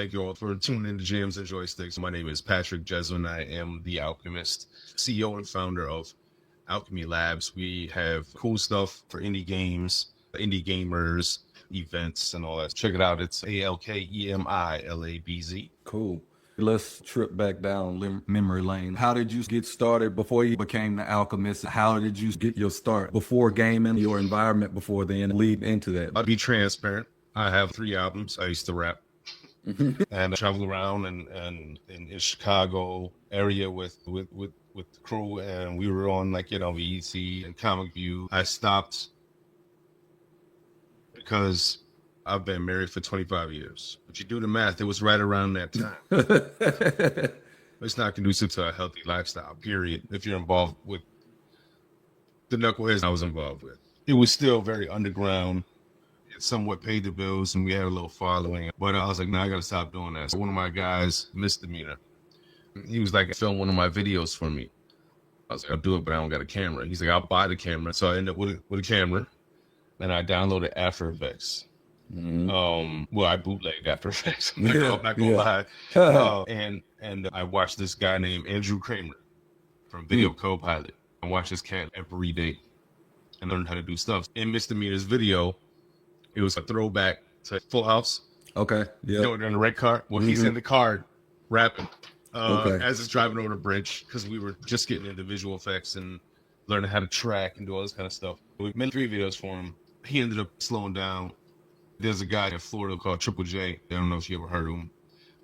thank you all for tuning in to Jamz and Joysticks. My name is Patrick Jesseman. I am the alchemist, CEO and founder of Alkemi Labz. We have cool stuff for indie games, indie gamers, events, and all that. Check it out. It's ALKEMILABZ. Cool. Let's trip back down memory lane. How did you get started before you became the alchemist? How did you get your start before gaming, your environment before then lead into that? I'll be transparent. I have 3 albums. I used to rap and I traveled around and in Chicago area with the crew, and we were on VEC and Comic View. I stopped because I've been married for 25 years. But you do the math, it was right around that time. It's not conducive to a healthy lifestyle, period, if you're involved with the knuckleheads I was involved with. It was still very underground. It somewhat paid the bills, and we had a little following. But I was like, I got to stop doing that. So one of my guys, Misdemeanor, he was like, film one of my videos for me. I was like, I'll do it, but I don't got a camera. He's like, I'll buy the camera. So I ended up with a camera, and I downloaded After Effects. Well, I bootlegged After Effects. I'm not gonna lie. And I watched this guy named Andrew Kramer from Video Copilot. I watched this cat every day and learned how to do stuff. In Misdemeanor's video, it was a throwback to Full House. Okay. Yeah. You know, in the red car. Well, he's in the car rapping as it's driving over the bridge, because we were just getting into visual effects and learning how to track and do all this kind of stuff. We made 3 videos for him. He ended up slowing down. There's a guy in Florida called Triple J. I don't know if you ever heard of him.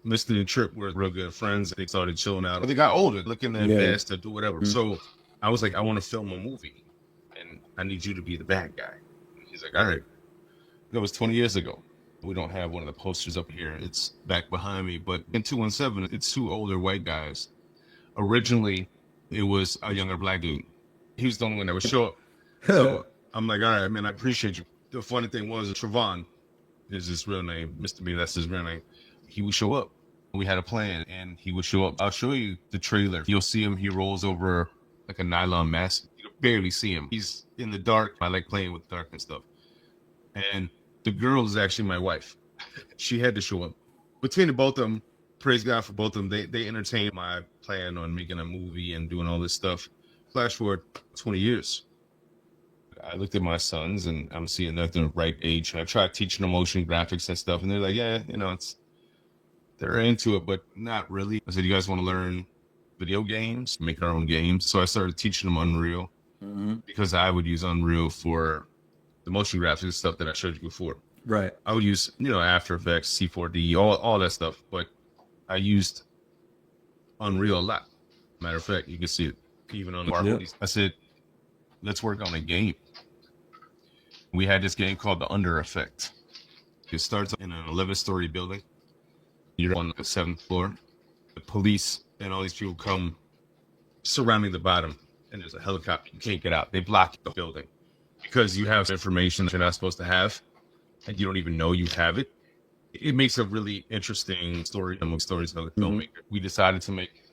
Mr. and Trip were real good friends. They started chilling out. They got older, looking to invest to do whatever. So I was like, I want to film a movie, and I need you to be the bad guy. He's like, all right. That was 20 years ago. We don't have one of the posters up here. It's back behind me. But in 217, it's 2 older white guys. Originally, it was a younger black dude. He was the only one that would show up. So I'm like, all right, man, I appreciate you. The funny thing was, Trevon is his real name. Mr. B, that's his real name. He would show up. We had a plan, and he would show up. I'll show you the trailer. You'll see him. He rolls over like a nylon mask. You'll barely see him. He's in the dark. I like playing with dark and stuff. And the girl is actually my wife. She had to show up. Between the both of them, praise God for both of them, they entertained my plan on making a movie and doing all this stuff. Flash forward 20 years. I looked at my sons, and I'm seeing they're the right age. And I tried teaching them motion graphics and stuff, and they're like, yeah, they're into it, but not really. I said, you guys want to learn video games, make our own games? So I started teaching them Unreal, because I would use Unreal for the motion graphics stuff that I showed you before. Right. I would use, After Effects, C4D, all that stuff, but I used Unreal a lot. Matter of fact, you can see it even on the bar. I said, let's work on a game. We had this game called The Under Effect. It starts in an 11-story building. You're on the 7th floor. The police and all these people come surrounding the bottom, and there's a helicopter. You can't get out. They block the building because you have information that you're not supposed to have, and you don't even know you have it. It makes a really interesting story among storyteller filmmaker. We decided to make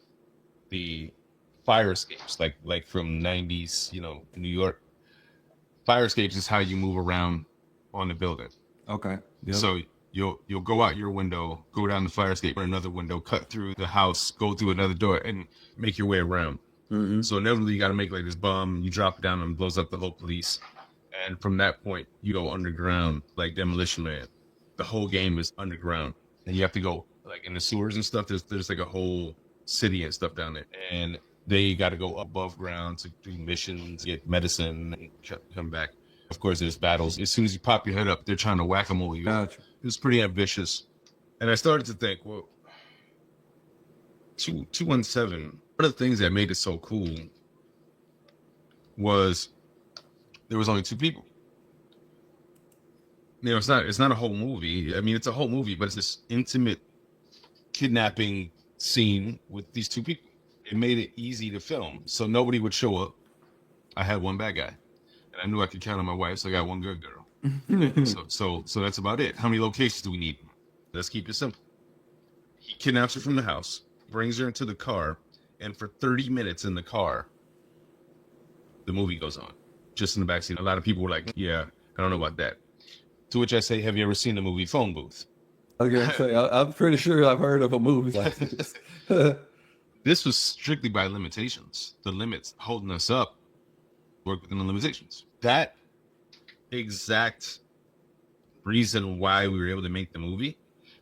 the fire escapes, like from 90s, New York. Fire escapes is how you move around on the building. Okay. Yep. So you'll go out your window, go down the fire escape, or another window, cut through the house, go through another door, and make your way around. So inevitably you got to make like this bomb. You drop it down and it blows up the whole police. And from that point, you go underground like Demolition Man. The whole game is underground, and you have to go like in the sewers and stuff. There's like a whole city and stuff down there, and they got to go above ground to do missions, get medicine, and come back. Of course, there's battles. As soon as you pop your head up, they're trying to whack-a-mole you. Gotcha. It was pretty ambitious. And I started to think, well, 217, one of the things that made it so cool was there was only 2 people. It's not a whole movie. I mean, it's a whole movie, but it's this intimate kidnapping scene with these 2 people. It made it easy to film, so nobody would show up. I had one bad guy, and I knew I could count on my wife, so I got one good girl. so that's about it. How many locations do we need? Let's keep it simple. He kidnaps her from the house, brings her into the car, and for 30 minutes in the car, the movie goes on, just in the backseat. A lot of people were like, yeah, I don't know about that. To which I say, have you ever seen the movie Phone Booth? I was gonna say, I'm pretty sure I've heard of a movie like this. This was strictly by limitations. The limits holding us up work within the limitations. That exact reason why we were able to make the movie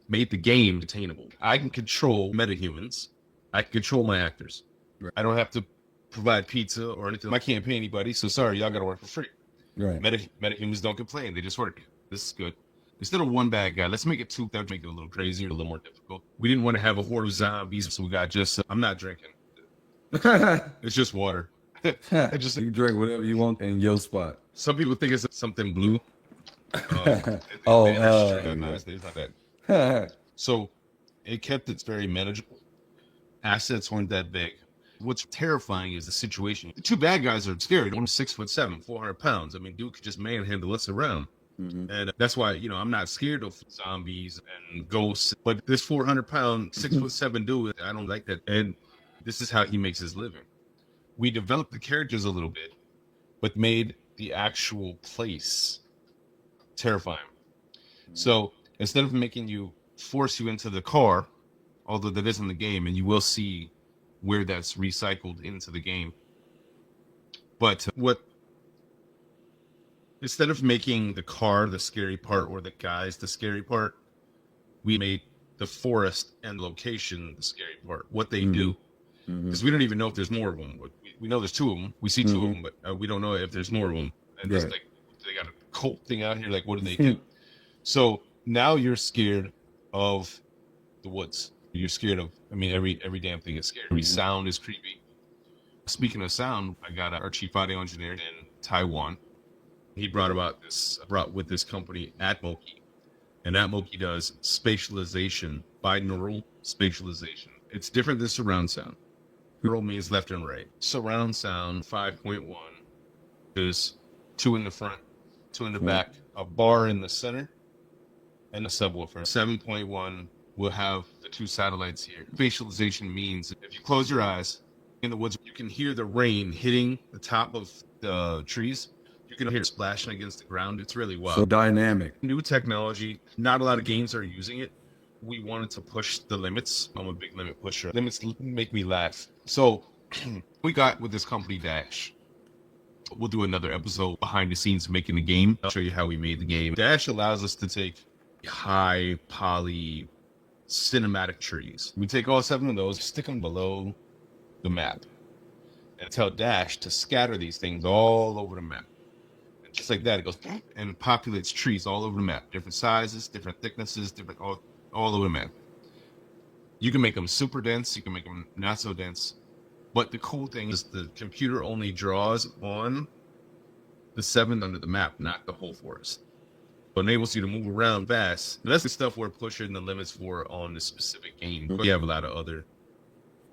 made the game attainable. I can control metahumans. I can control my actors. Right. I don't have to provide pizza or anything. I can't pay anybody, so sorry, y'all got to work for free. Right. Metahumans don't complain. They just work. This is good. Instead of one bad guy, let's make it two. That would make it a little crazier, a little more difficult. We didn't want to have a horde of zombies, so we got just, I'm not drinking. It's just water. You drink whatever you want in your spot. Some people think it's something blue. It's not that. So it kept it very manageable. Assets weren't that big. What's terrifying is the situation. The two bad guys are scary. One's 6'7", 400 pounds. I mean, dude could just manhandle us around. Mm-hmm. And that's why, I'm not scared of zombies and ghosts. But this 400-pound, 6'7" dude, I don't like that. And this is how he makes his living. We developed the characters a little bit, but made the actual place terrifying. So instead of making you force you into the car, although that is in the game, and you will see where that's recycled into the game. But instead of making the car the scary part or the guys the scary part, we made the forest and location the scary part, what they do. Because we don't even know if there's more of them. We know there's two of them. We see two of them, but we don't know if there's more of them. And it's like, they got a cult thing out here. Like, what do they do? So now you're scared of the woods. You're scared of, every damn thing is scary. Every sound is creepy. Speaking of sound, I got our chief audio engineer in Taiwan. He brought with this company, Atmoki. And Atmoki does spatialization, binaural spatialization. It's different than surround sound. Binaural means left and right. Surround sound 5.1 is 2 in the front, 2 in the back, a bar in the center, and a subwoofer. 7.1 will have the 2 satellites here. Spatialization means if you close your eyes in the woods, you can hear the rain hitting the top of the trees. You can hear it splashing against the ground. It's really wild. So dynamic. New technology. Not a lot of games are using it. We wanted to push the limits. I'm a big limit pusher. Limits make me laugh. So we got with this company Dash. We'll do another episode behind the scenes making the game. I'll show you how we made the game. Dash allows us to take high poly cinematic trees. We take all 7 of those, stick them below the map, and tell Dash to scatter these things all over the map. And just like that, it goes and populates trees all over the map. Different sizes, different thicknesses, different all over the map. You can make them super dense, you can make them not so dense. But the cool thing is the computer only draws on the 7 under the map, not the whole forest. It enables you to move around fast. And that's the stuff we're pushing the limits for on this specific game. But we have a lot of other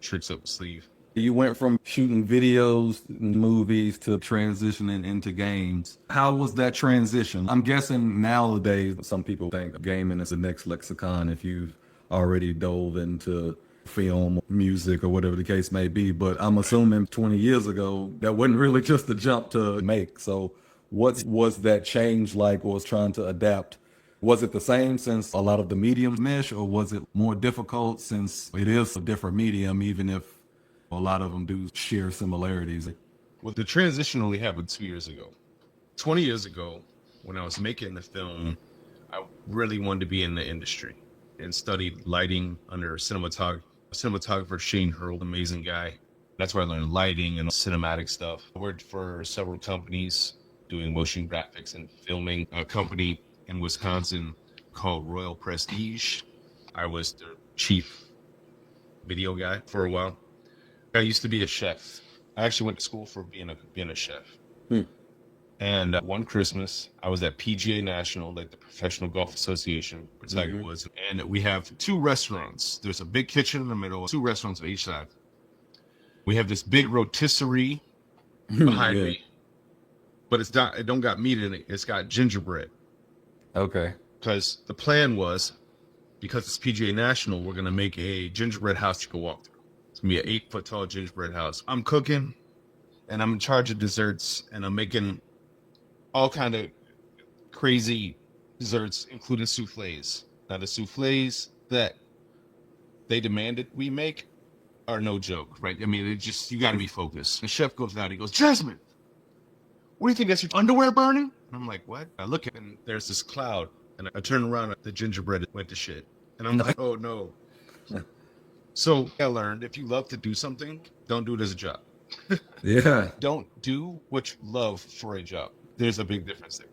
tricks up the sleeve. You went from shooting videos, movies, to transitioning into games. How was that transition? I'm guessing nowadays some people think gaming is the next lexicon if you've already dove into film, music, or whatever the case may be. But I'm assuming 20 years ago, that wasn't really just a jump to make. So what was that change like, or was trying to adapt? Was it the same since a lot of the mediums mesh, or was it more difficult since it is a different medium, even if a lot of them do share similarities? Well, the transition only happened 2 years ago. 20 years ago, when I was making the film, I really wanted to be in the industry and studied lighting under cinematographer Shane Hurl, amazing guy. That's where I learned lighting and cinematic stuff. I worked for several companies doing motion graphics and filming. A company in Wisconsin called Royal Prestige. I was their chief video guy for a while. I used to be a chef. I actually went to school for being a chef. And one Christmas, I was at PGA National, like the Professional Golf Association, where Tiger was. And we have 2 restaurants. There's a big kitchen in the middle, 2 restaurants on each side. We have this big rotisserie behind me, but it don't got meat in it. It's got gingerbread. Okay. Because the plan was, because it's PGA National, we're going to make a gingerbread house you can walk through. It's going to be an 8-foot tall gingerbread house. I'm cooking, and I'm in charge of desserts, and I'm making all kind of crazy desserts, including souffles. Now the souffles that they demanded we make are no joke, right? I mean, you got to be focused. The chef goes down, he goes, Jesseman, what do you think, that's your underwear burning? And I'm like, what? I look at it, and there's this cloud, and I turn around, the gingerbread went to shit. And I'm like, oh no. So I learned, if you love to do something, don't do it as a job. Yeah. Don't do what you love for a job. There's a big difference there.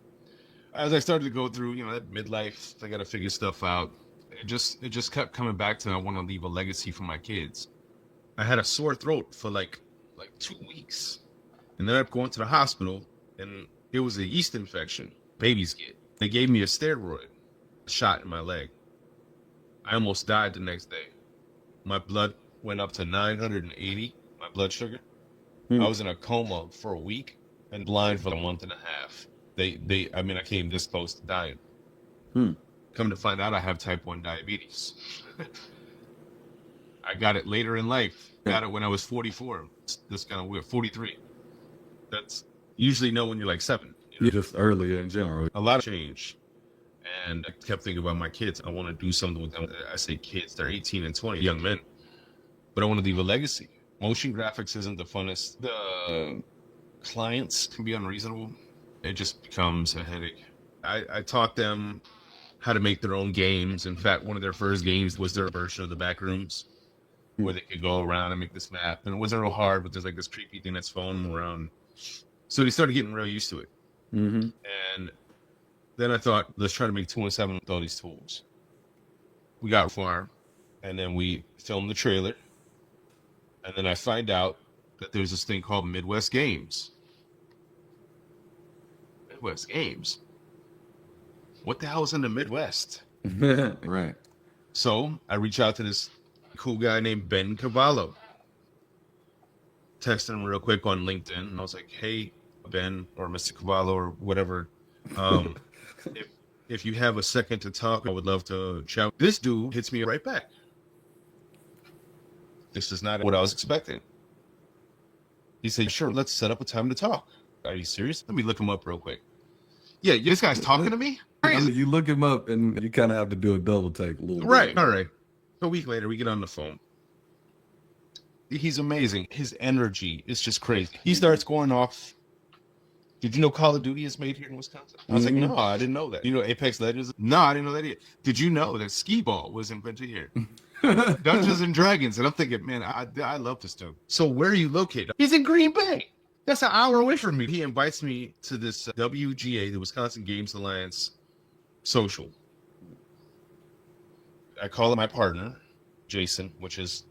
As I started to go through, that midlife, I got to figure stuff out. It just kept coming back to, I want to leave a legacy for my kids. I had a sore throat for like 2 weeks. And then I going to the hospital, and it was a yeast infection babies get. They gave me a steroid shot in my leg. I almost died the next day. My blood went up to 980, my blood sugar. I was in a coma for a week and blind for a month and a half. I came this close to dying. Come to find out, I have type 1 diabetes. I got it later in life. Got it when I was 44. That's kind of weird. 43. That's usually know when you're like 7. You're just earlier in general. A lot of change. And I kept thinking about my kids. I want to do something with them. I say kids, they're 18 and 20, young men. But I want to leave a legacy. Motion graphics isn't the funnest. The clients can be unreasonable. It just becomes a headache. I taught them how to make their own games. In fact, one of their first games was their version of the Backrooms, where they could go around and make this map. And it wasn't real hard, but there's like this creepy thing that's following them around. So they started getting real used to it. And then I thought, let's try to make 2 and 7 with all these tools. We got far, and then we filmed the trailer. And then I find out that there's this thing called Midwest Games. Midwest Games? What the hell is in the Midwest? Right. So I reach out to this cool guy named Ben Cavallo. Texted him real quick on LinkedIn, and I was like, hey, Ben, or Mr. Cavallo, or whatever. If you have a second to talk, I would love to chat. This dude hits me right back. This is not what I was expecting. He said, sure, let's set up a time to talk. Are you serious? Let me look him up real quick. Yeah, this guy's talking to me? I mean, you look him up, and you kind of have to do a double take a little bit. Right, all right. A week later, we get on the phone. He's amazing. His energy is just crazy. He starts going off. Did you know Call of Duty is made here in Wisconsin? I was like, no, I didn't know that. You know Apex Legends? No, I didn't know that either. Did you know that skee-ball was invented here? Dungeons and Dragons. And I'm thinking, man, I love this dude. So where are you located? He's in Green Bay. That's an hour away from me. He invites me to this WGA, the Wisconsin Games Alliance social. I call him my partner, Jason, which is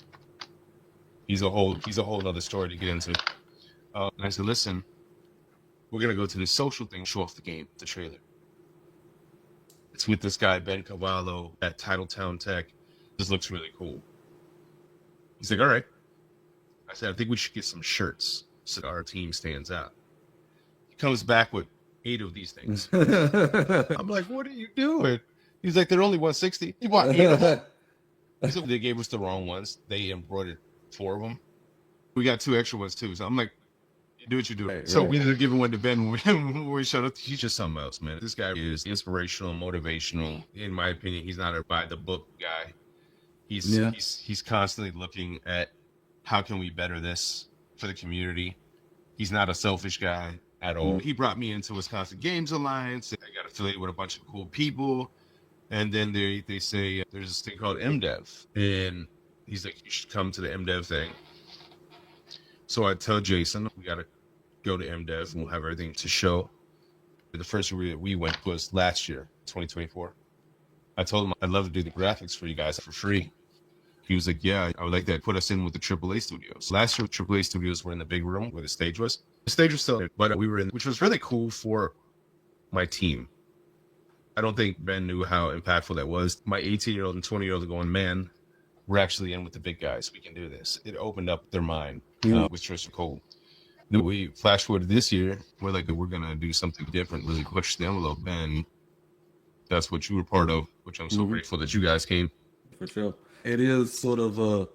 he's a whole other story to get into. And I said, listen, we're gonna go to this social thing, show off the game, the trailer. It's with this guy Ben Cavallo at Titletown Tech. This looks really cool. He's like, all right. I said, I think we should get some shirts so our team stands out. He comes back with 8 of these things. I'm like, what are you doing? He's like, they're only $160. He bought 8 of them. So they gave us the wrong ones. They embroidered 4 of them. We got 2 extra ones too. So I'm like, you do what you do. Right, so we ended up giving one to Ben when we showed up. He's just something else, man. This guy is inspirational, motivational. In my opinion, he's not a by the book guy. He's constantly looking at how can we better this for the community. He's not a selfish guy at all. He brought me into Wisconsin Games Alliance. I got affiliated with a bunch of cool people. And then they say there's this thing called MDev. And he's like, you should come to the MDev thing. So I tell Jason, we got to go to MDev and we'll have everything to show. The first year we went was last year, 2024. I told him I'd love to do the graphics for you guys for free. He was like, yeah, I would like that. Put us in with the AAA studios. Last year, AAA studios were in the big room where the stage was. The stage was still there, but we were in, which was really cool for my team. I don't think Ben knew how impactful that was. My 18-year-old and 20-year-old are going, man, we're actually in with the big guys. We can do this. It opened up their mind, which was cool. Then we flash forward to this year. We're like, we're going to do something different, really push the envelope. And that's what you were part of, which I'm so grateful that you guys came. For sure. It is sort of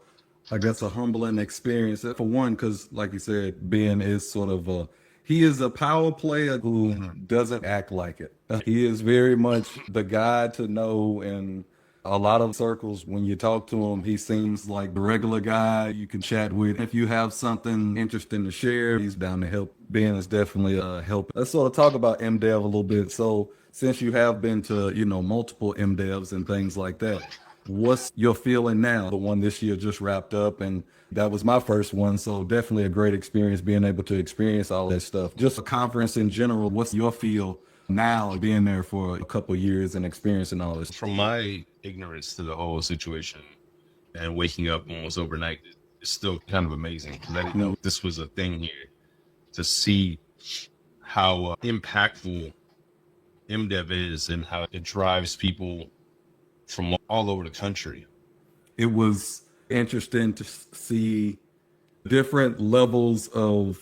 I guess a humbling experience for one, because like you said, Ben is sort of he is a power player who doesn't act like it. He is very much the guy to know, and A lot of circles, when you talk to him, he seems like the regular guy you can chat with. If you have something interesting to share, he's down to help. Ben is definitely a help. Let's sort of talk about MDev a little bit. So since you have been to, multiple MDevs and things like that, what's your feeling now? The one this year just wrapped up, and that was my first one. So definitely a great experience being able to experience all that stuff. Just a conference in general, what's your feel now being there for a couple of years and experiencing all this? From my ignorance to the whole situation and waking up almost overnight, it's still kind of amazing. I didn't know this was a thing here. To see how impactful MDev is and how it drives people from all over the country. It was interesting to see different levels of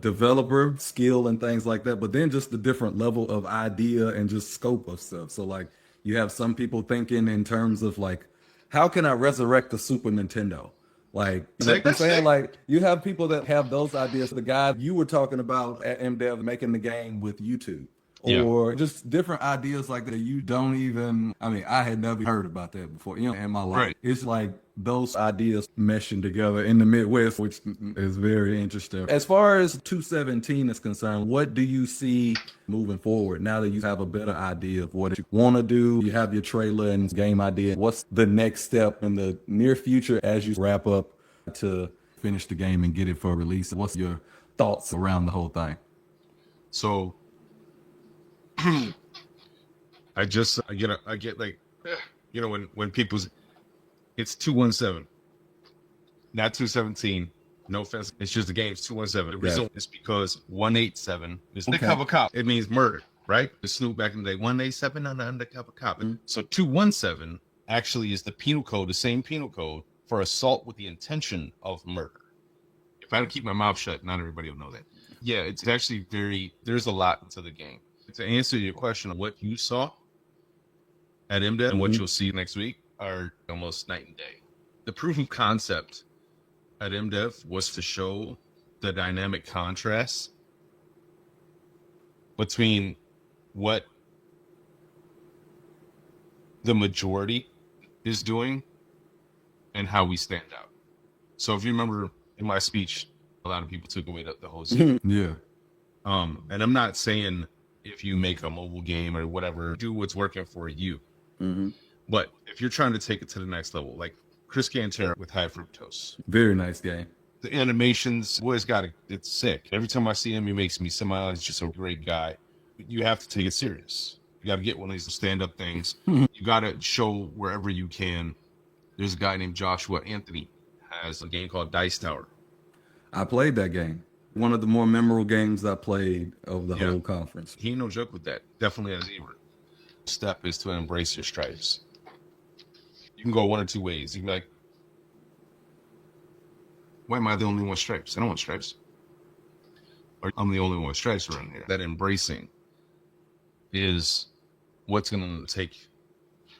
developer skill and things like that, but then just the different level of idea and just scope of stuff. So like you have some people thinking in terms of like, how can I resurrect the Super Nintendo? Like, you know what I'm saying? Like you have people that have those ideas. The guy you were talking about at MDev making the game with YouTube. Or just different ideas like that you don't even, I mean, I had never heard about that before, in my life. Right. It's like those ideas meshing together in the Midwest, which is very interesting. As far as 217 is concerned, what do you see moving forward now that you have a better idea of what you want to do? You have your trailer and game idea. What's the next step in the near future as you wrap up to finish the game and get it for release? What's your thoughts around the whole thing? So I get like, when people's, it's 217, not 217. No offense. It's just the game's 217. The reason is because 187 is undercover cop. It means murder, right? The Snoop back in the day, 187 on the undercover cop. So 217 actually is the penal code, the same penal code for assault with the intention of murder. If I don't keep my mouth shut, not everybody will know that. Yeah, it's actually there's a lot to the game. To answer your question on what you saw at MDev and what you'll see next week are almost night and day. The proof of concept at MDev was to show the dynamic contrast between what the majority is doing and how we stand out. So if you remember in my speech, a lot of people took away the whole scene. Yeah. And I'm not saying if you make a mobile game or whatever, do what's working for you. But if you're trying to take it to the next level, like Chris Cantera with High Fructose. Very nice game. The animations, boy's got it. It's sick. Every time I see him, he makes me smile. He's just a great guy. You have to take it serious. You got to get one of these stand-up things. You got to show wherever you can. There's a guy named Joshua Anthony has a game called Dice Tower. I played that game. One of the more memorable games I played of the whole conference. He ain't no joke with that. Definitely has Ebert. Step is to embrace your stripes. You can go one or two ways. You can be like, why am I the only one with stripes? I don't want stripes. Or I'm the only one with stripes around here. That embracing is what's going to take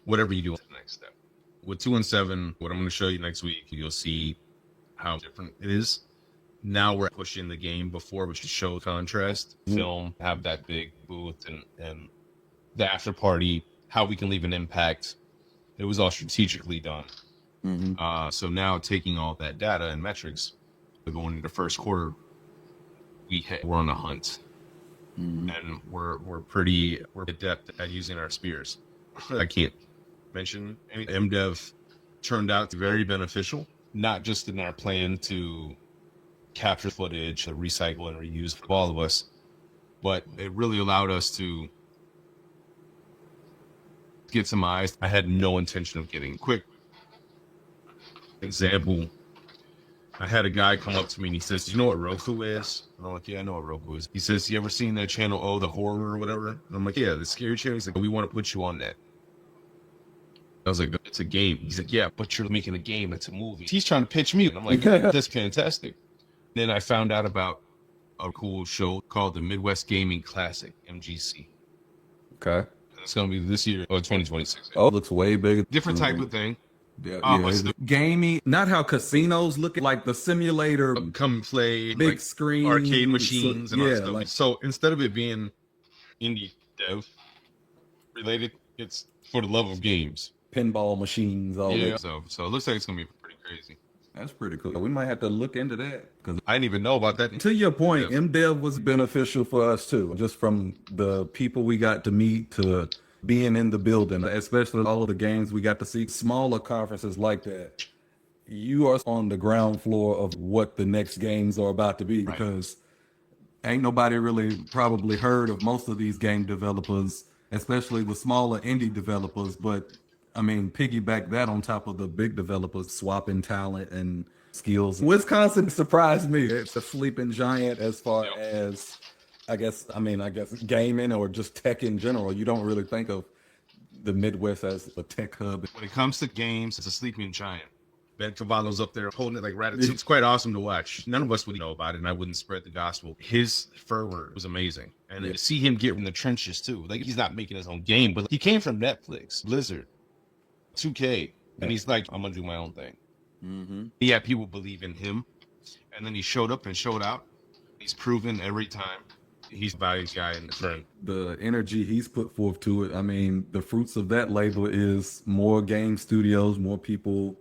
whatever you do to the next step. With 217, what I'm going to show you next week, you'll see how different it is. Now we're pushing the game before, which is show contrast, film, have that big booth and the after party, how we can leave an impact. It was all strategically done. So now taking all that data and metrics, we're going into the first quarter, we're on the hunt. And we're adept at using our spears. I can't mention any. MDev turned out to be very beneficial, not just in our plan to capture footage, to recycle and reuse for all of us, but it really allowed us to get some eyes I had no intention of getting. Quick example, I had a guy come up to me and he says, "Do you know what Roku is?" And I'm like, "Yeah, I know what Roku is." He says, "You ever seen that channel, Oh, the Horror or whatever?" And I'm like, "Yeah, the scary channel." He's like, "We want to put you on that." I was like, "It's a game." He's like, "Yeah, but you're making a game. It's a movie." He's trying to pitch me. And I'm like, "That's fantastic." Then I found out about a cool show called the Midwest Gaming Classic, MGC. Okay. It's going to be this year, or 2026. Oh, it looks way bigger. Different type of thing. Gaming, not how casinos look like the simulator. Come play big like screen, arcade machines and all that stuff. like, so instead of it being indie dev related, it's for the love of games. pinball machines, all Yeah. that. So it looks like it's gonna be pretty crazy. That's pretty cool. We might have to look into that because, I didn't even know about that. to your point, Yeah. MDev was beneficial for us too, just from the people we got to meet to being in the building, especially all of the games we got to see. Smaller conferences like that, you are on the ground floor of what the next games are about to be, Right. because ain't nobody really probably heard of most of these game developers, especially with smaller indie developers. But I mean, piggyback that on top of the big developers swapping talent and skills. Wisconsin surprised me. It's a sleeping giant as far as, I guess gaming or just tech in general. You don't really think of the Midwest as a tech hub. When it comes to games, it's a sleeping giant. Ben Cavallo's up there holding it like Ratatouille. It's quite awesome to watch. None of us would know about it, and I wouldn't spread the gospel. His fervor was amazing. And to see him get in the trenches, too. Like, he's not making his own game, but he came from Netflix, Blizzard, 2K, and he's like, I'm going to do my own thing. He had people believe in him, and then he showed up and showed out. He's proven every time he's the valued guy in the firm. The energy he's put forth to it, I mean, the fruits of that labor is more game studios, more people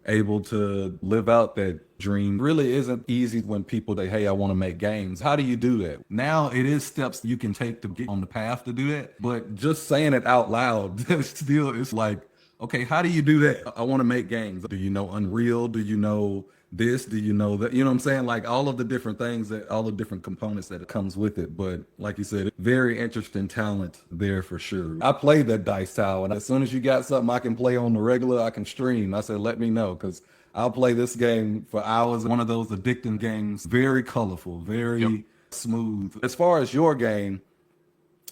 able to live out that dream. Really isn't easy when people say, hey, I want to make games. How do you do that? Now it is steps you can take to get on the path to do that, but just saying it out loud still, it's like, okay, how do you do that? I want to make games. Do you know Unreal? Do you know this? Do you know that? You know what I'm saying? Like all of the different things, that all the different components that it comes with it. But like you said, very interesting talent there for sure. I played that dice tower, and as soon as you got something I can play on the regular, I can stream. I said, let me know, because I'll play this game for hours. One of those addicting games, very colorful, very smooth. As far as your game,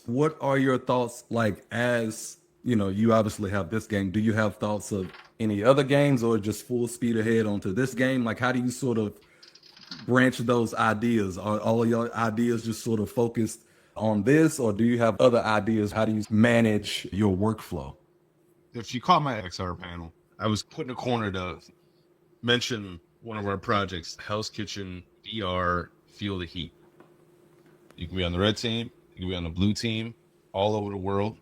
what are your thoughts, like, as you know, you obviously have this game. Do you have thoughts of any other games, or just full speed ahead onto this game? Like, how do you sort of branch those ideas? Are all of your ideas just sort of focused on this, or do you have other ideas? How do you manage your workflow? If you caught my XR panel, I was put in a corner to mention one of our projects, Hell's Kitchen VR Feel the Heat. You can be on the red team, you can be on the blue team, all over the world.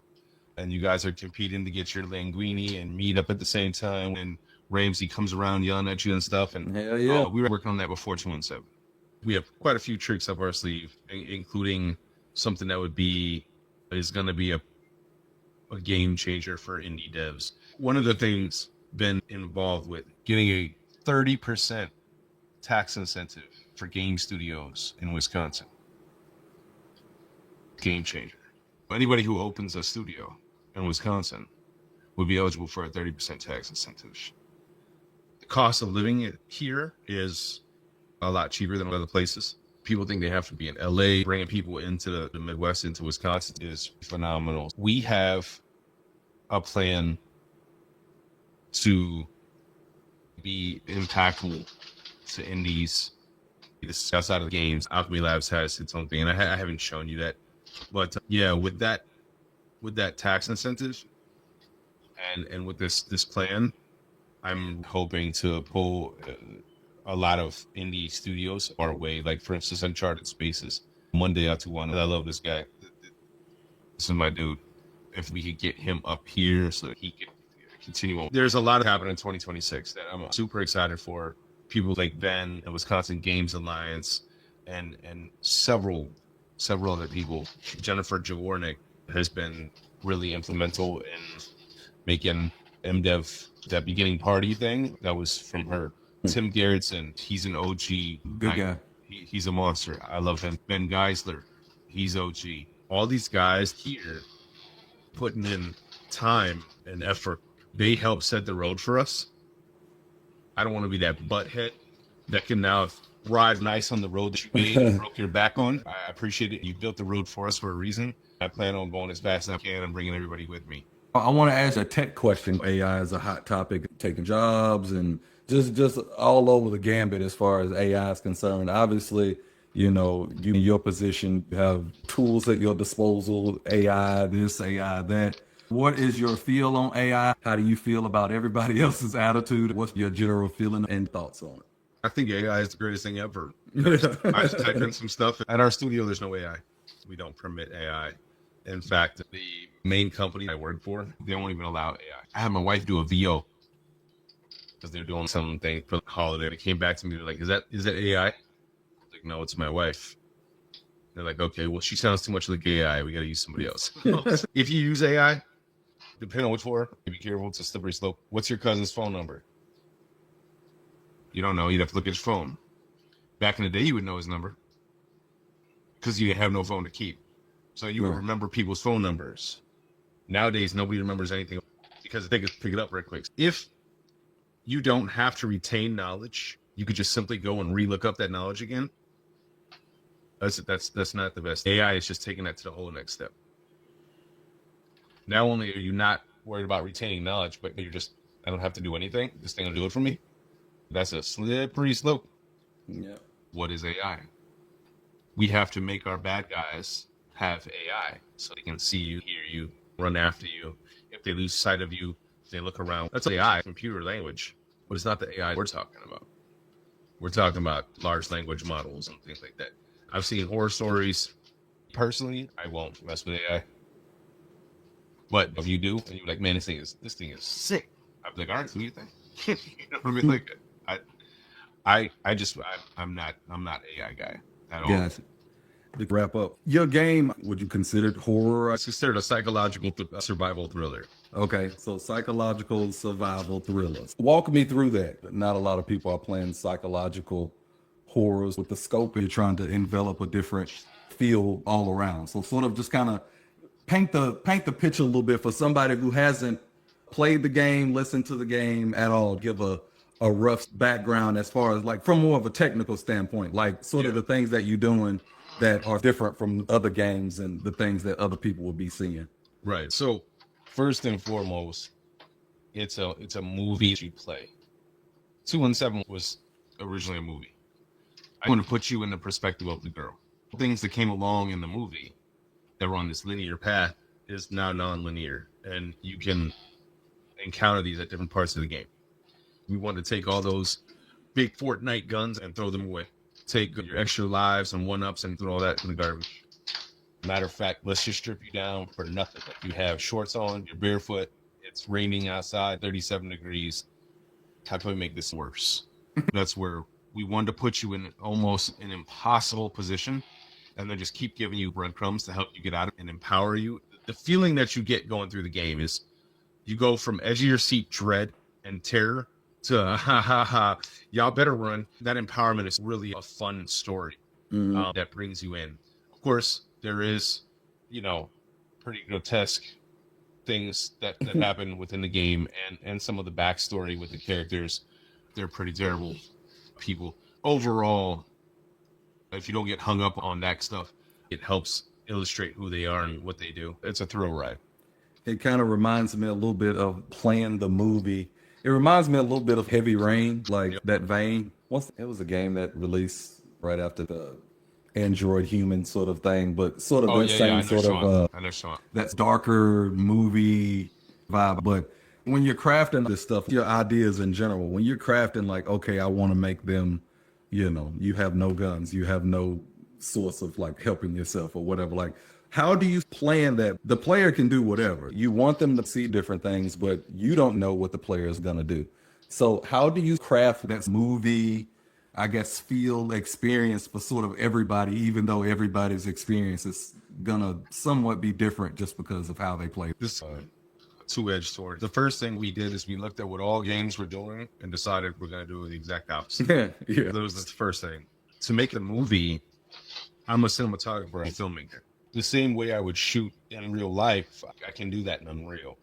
And you guys are competing to get your linguine and meet up at the same time when Ramsey comes around yelling at you and stuff. And hell yeah, we were working on that before 217. We have quite a few tricks up our sleeve, including something that is going to be a game changer for indie devs. One of the things been involved with getting a 30% tax incentive for game studios in Wisconsin. Game changer. Anybody who opens a studio in Wisconsin would be eligible for a 30% tax incentive. The cost of living here is a lot cheaper than other places. People think they have to be in LA. Bringing people into the Midwest, into Wisconsin, is phenomenal. We have a plan to be impactful to indies. This is outside of the games. Alkemi Labz has its own thing, and I haven't shown you that. But yeah, with that tax incentive and with this plan, I'm hoping to pull a lot of indie studios our way. Like, for instance, Uncharted Spaces. Monday out to one. I love this guy. This is my dude. If we could get him up here so that he could continue on. There's a lot happening in 2026 that I'm super excited for. People like Ben and Wisconsin Games Alliance and several other people. Jennifer Jawornik has been really influential in making MDev, that beginning party thing. That was from her. Tim Gerritsen, he's an OG. Good guy. He's a monster. I love him. Ben Geisler, he's OG. All these guys here putting in time and effort. They help set the road for us. I don't want to be that butthead that can now ride nice on the road that you made and broke your back on. I appreciate it. You built the road for us for a reason. I plan on going as fast as I can and bringing everybody with me. I want to ask a tech question. AI is a hot topic, taking jobs and just all over the gambit as far as AI is concerned. Obviously, you know, you in your position, you have tools at your disposal, AI this, AI that. What is your feel on AI? How do you feel about everybody else's attitude? What's your general feeling and thoughts on it? I think AI is the greatest thing ever. I just type in some stuff. At our studio, there's no AI. We don't permit AI. In fact, the main company I work for, they won't even allow AI. I had my wife do a VO because they're doing something for the holiday. They came back to me, they're like, is that AI? I was like, no, it's my wife. They're like, okay, well, she sounds too much like AI. We got to use somebody else. If you use AI, depending on which for, be careful. It's a slippery slope. What's your cousin's phone number? You don't know. You'd have to look at his phone. Back in the day, you would know his number because you have no phone to keep. So you would remember people's phone numbers. Nowadays, nobody remembers anything because they could pick it up real quick. If you don't have to retain knowledge, you could just simply go and re-look up that knowledge again. That's not the best. AI is just taking that to the whole next step. Not only are you not worried about retaining knowledge, but you're just, I don't have to do anything. This thing will do it for me. That's a slippery slope. Yeah. What is AI? We have to make our bad guys have AI so they can see you, hear you, run after you. If they lose sight of you, if they look around. That's AI, computer language. But it's not the AI we're talking about. We're talking about large language models and things like that. I've seen horror stories. Personally, I won't mess with AI. But if you do, and you're like, man, this thing is sick. I'm like, all right, so what do you think? You know what I mean? Like, I'm not AI guy at all. Gotcha. To wrap up, your game, would you consider it horror? It's considered a psychological survival thriller. Okay, so psychological survival thrillers. Walk me through that. Not a lot of people are playing psychological horrors with the scope. You're trying to envelop a different feel all around. So sort of just kind of paint the picture a little bit for somebody who hasn't played the game, listened to the game at all. Give a rough background as far as like from more of a technical standpoint, like sort of the things that you're doing that are different from other games and the things that other people will be seeing. Right. So first and foremost, it's a movie you play. 217 was originally a movie. I want to put you in the perspective of the girl. Things that came along in the movie that were on this linear path is now non-linear, and you can encounter these at different parts of the game. We want to take all those big Fortnite guns and throw them away. Take your extra lives and one-ups and throw all that in the garbage. Matter of fact, let's just strip you down for nothing. Like you have shorts on, you're barefoot, it's raining outside, 37 degrees. How can we make this worse? That's where we wanted to put you in almost an impossible position and then just keep giving you breadcrumbs to help you get out of it and empower you. The feeling that you get going through the game is you go from edge of your seat dread and terror to ha ha ha, y'all better run. That empowerment is really a fun story that brings you in. Of course, there is, pretty grotesque things that happen within the game and some of the backstory with the characters. They're pretty terrible people. Overall, if you don't get hung up on that stuff, it helps illustrate who they are and what they do. It's a thrill ride. It kind of reminds me a little bit of playing the movie. It reminds me a little bit of Heavy Rain, like that vein. It was a game that released right after the Android human sort of thing, but sort of same sort of that's darker movie vibe. But when you're crafting this stuff, your ideas in general, when you're crafting like, okay, I want to make them, you have no guns, you have no source of like helping yourself or whatever. Like, how do you plan that? The player can do whatever. You want them to see different things, but you don't know what the player is going to do. So how do you craft that movie, I guess, feel experience for sort of everybody, even though everybody's experience is going to somewhat be different just because of how they play? This two-edged sword. The first thing we did is we looked at what all games were doing and decided we're going to do the exact opposite. Yeah. That was the first thing. To make the movie, I'm a cinematographer and filmmaker. The same way I would shoot in real life, I can do that in Unreal.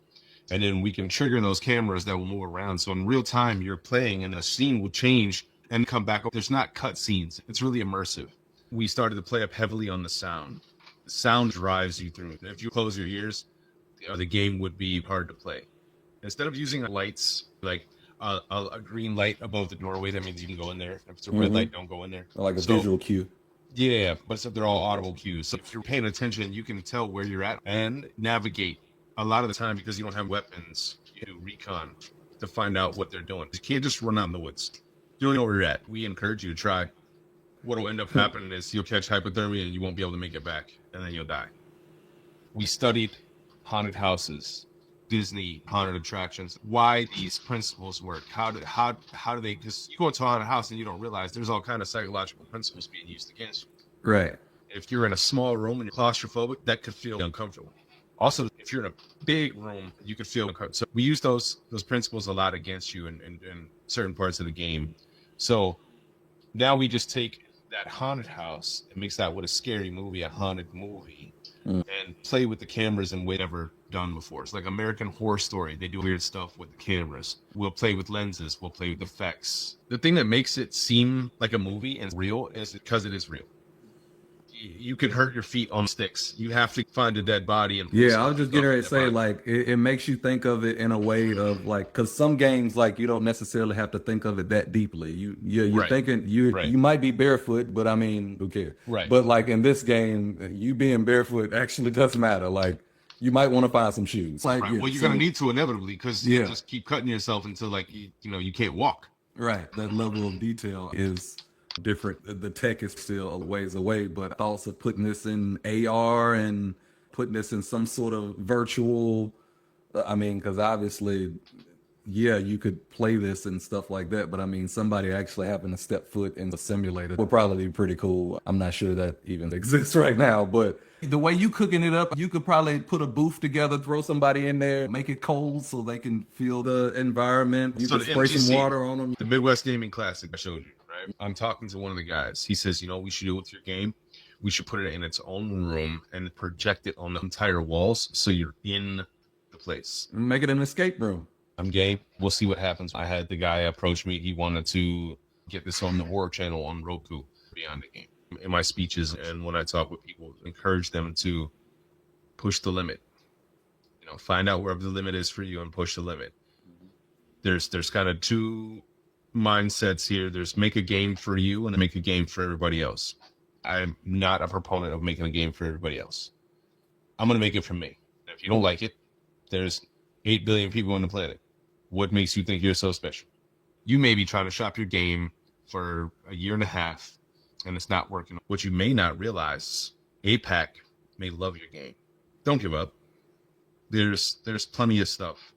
And then we can trigger those cameras that will move around. So in real time, you're playing and a scene will change and come back. There's not cut scenes. It's really immersive. We started to play up heavily on the sound. The sound drives you through. If you close your ears, the game would be hard to play. Instead of using lights, like a green light above the doorway, that means you can go in there. If it's a red light, don't go in there. Like a visual cue. Yeah, but they're all audible cues. So if you're paying attention, you can tell where you're at and navigate. A lot of the time, because you don't have weapons, you do recon to find out what they're doing. You can't just run out in the woods. You don't know where you're at. We encourage you to try. What will end up happening is you'll catch hypothermia and you won't be able to make it back, and then you'll die. We studied haunted houses, Disney haunted attractions, why these principles work. How do they, because you go into a haunted house and you don't realize there's all kind of psychological principles being used against you. Right. If you're in a small room and you're claustrophobic, that could feel uncomfortable. Also, if you're in a big room, you could feel uncomfortable. So we use those principles a lot against you in certain parts of the game. So now we just take that haunted house and mix that with a scary movie, a haunted movie, and play with the cameras in way never done before. It's like American Horror Story. They do weird stuff with the cameras. We'll play with lenses. We'll play with effects. The thing that makes it seem like a movie and real is because it is real. You could hurt your feet on sticks. You have to find a dead body. And yeah, I was just getting ready to say, like, it makes you think of it in a way of like, because some games, like, you don't necessarily have to think of it that deeply. You're right. thinking you might be barefoot, but I mean, who cares? Right. But like in this game, you being barefoot actually doesn't matter. Like, you might want to find some shoes. Like, right. Well, you're gonna need to inevitably because you just keep cutting yourself until like you can't walk. Right. That level of detail is different. The tech is still a ways away, but thoughts of putting this in AR and putting this in some sort of virtual, I mean, because obviously, yeah, you could play this and stuff like that, but I mean, somebody actually having to step foot in the simulator would probably be pretty cool. I'm not sure that even exists right now, but the way you cooking it up, you could probably put a booth together, throw somebody in there, make it cold so they can feel the environment. You can spray some water on them. The Midwest Gaming Classic I showed you, right? I'm talking to one of the guys. He says, we should do it with your game. We should put it in its own room and project it on the entire walls so you're in the place. Make it an escape room. I'm game. We'll see what happens. I had the guy approach me. He wanted to get this on the horror channel on Roku beyond the game. In my speeches and when I talk with people, encourage them to push the limit. Find out wherever the limit is for you and push the limit. There's kind of two mindsets here. There's make a game for you and make a game for everybody else. I'm not a proponent of making a game for everybody else. I'm going to make it for me. If you don't like it, there's 8 billion people on the planet. What makes you think you're so special? You may be trying to shop your game for a year and a half and it's not working. What you may not realize, APAC may love your game. Don't give up. There's plenty of stuff.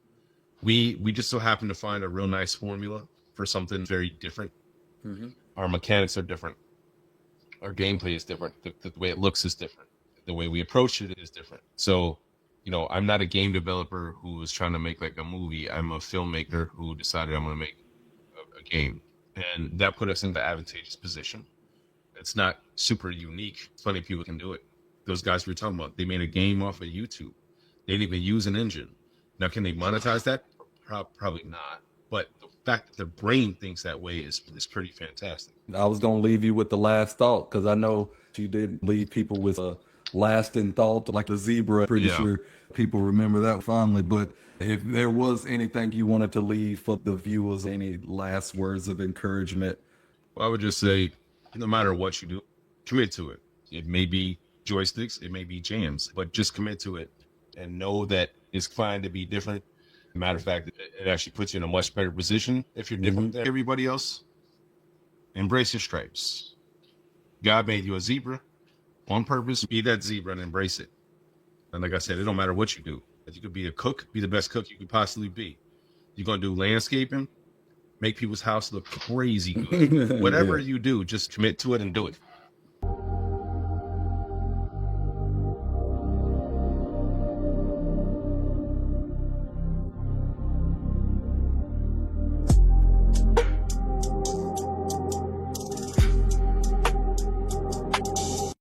We just so happen to find a real nice formula for something very different. Mm-hmm. Our mechanics are different. Our gameplay is different. The way it looks is different. The way we approach it is different. So, I'm not a game developer who is trying to make like a movie. I'm a filmmaker who decided I'm going to make a game. And that put us in the advantageous position. It's not super unique. Plenty of people can do it. Those guys we were talking about, they made a game off of YouTube. They didn't even use an engine. Now, can they monetize that? Probably not. But the fact that their brain thinks that way is pretty fantastic. I was going to leave you with the last thought because I know you did leave people with a lasting thought, like the zebra. Pretty sure people remember that fondly. But if there was anything you wanted to leave for the viewers, any last words of encouragement? Well, I would just say, no matter what you do, commit to it. It may be joysticks, it may be jams, but just commit to it and know that it's fine to be different. Matter of fact, it actually puts you in a much better position if you're different than everybody else. Embrace your stripes. God made you a zebra on purpose. Be that zebra and embrace it. And like I said, it don't matter what you do. If you could be a cook, be the best cook you could possibly be. You're going to do landscaping, make people's house look crazy good. Whatever you do, just commit to it and do it.